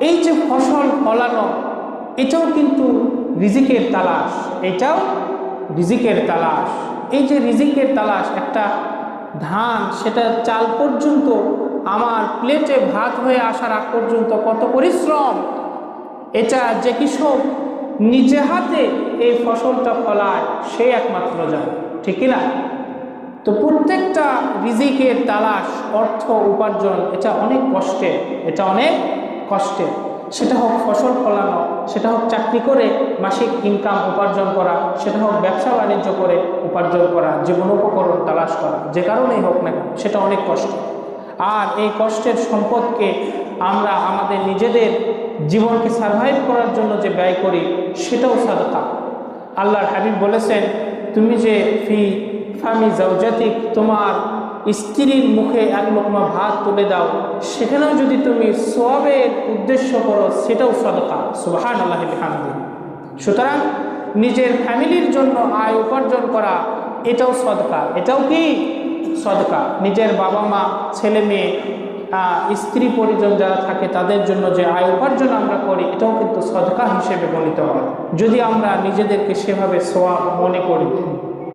এই যে ফসল ফলানো, এটাও কিন্তু রিজিকের তালাশ, এটাও রিজিকের তালাশ। এই যে রিজিকের তালাশ, একটা ধান সেটা চাল পর্যন্ত আমার প্লেটে ভাত হয়ে আসার আগ পর্যন্ত কত পরিশ্রম, এটা যে কৃষক নিজে হাতে এই ফসলটা ফলায় সে একমাত্র জানে, ঠিক কিনা? তো প্রত্যেকটা রিজিকের তালাশ, অর্থ উপার্জন, এটা অনেক কষ্টের, এটা অনেক কষ্টের। সেটা হোক ফসল ফলানো, সেটা হোক চাকরি করে মাসিক ইনকাম উপার্জন করা, সেটা হোক ব্যবসা বাণিজ্য করে উপার্জন করা, জীবন উপকরণ তালাশ করা, যে কারণেই হোক না কেন সেটা অনেক কষ্ট। আর এই কষ্টের সম্পদকে আমরা আমাদের নিজেদের জীবনকে সারভাইভ করার জন্য যে ব্যয় করি সেটাও সাদকা। আল্লাহর হাবিব বলেছেন, তুমি যে ফি ফামি জাওজাতিক, তোমার স্ত্রীর মুখে এক লোকমা ভাত তুলে দাও, সেখানেও যদি তুমি সওয়াবের উদ্দেশ্য করো সেটাও সাদকা। সুবহানাল্লাহি বিহামদিহি। সুতরাং নিজের ফ্যামিলির জন্য আয় উপার্জন করা এটাও সদকা, এটাও কি সদকা। নিজের বাবা মা, ছেলে মেয়ে, স্ত্রী পরিজন যারা থাকে তাদের জন্য যে আয় উপার্জন আমরা করি এটাও কিন্তু সদকা হিসেবে গণিত হয়, যদি আমরা নিজেদেরকে সেভাবে সওয়াব মনে করি।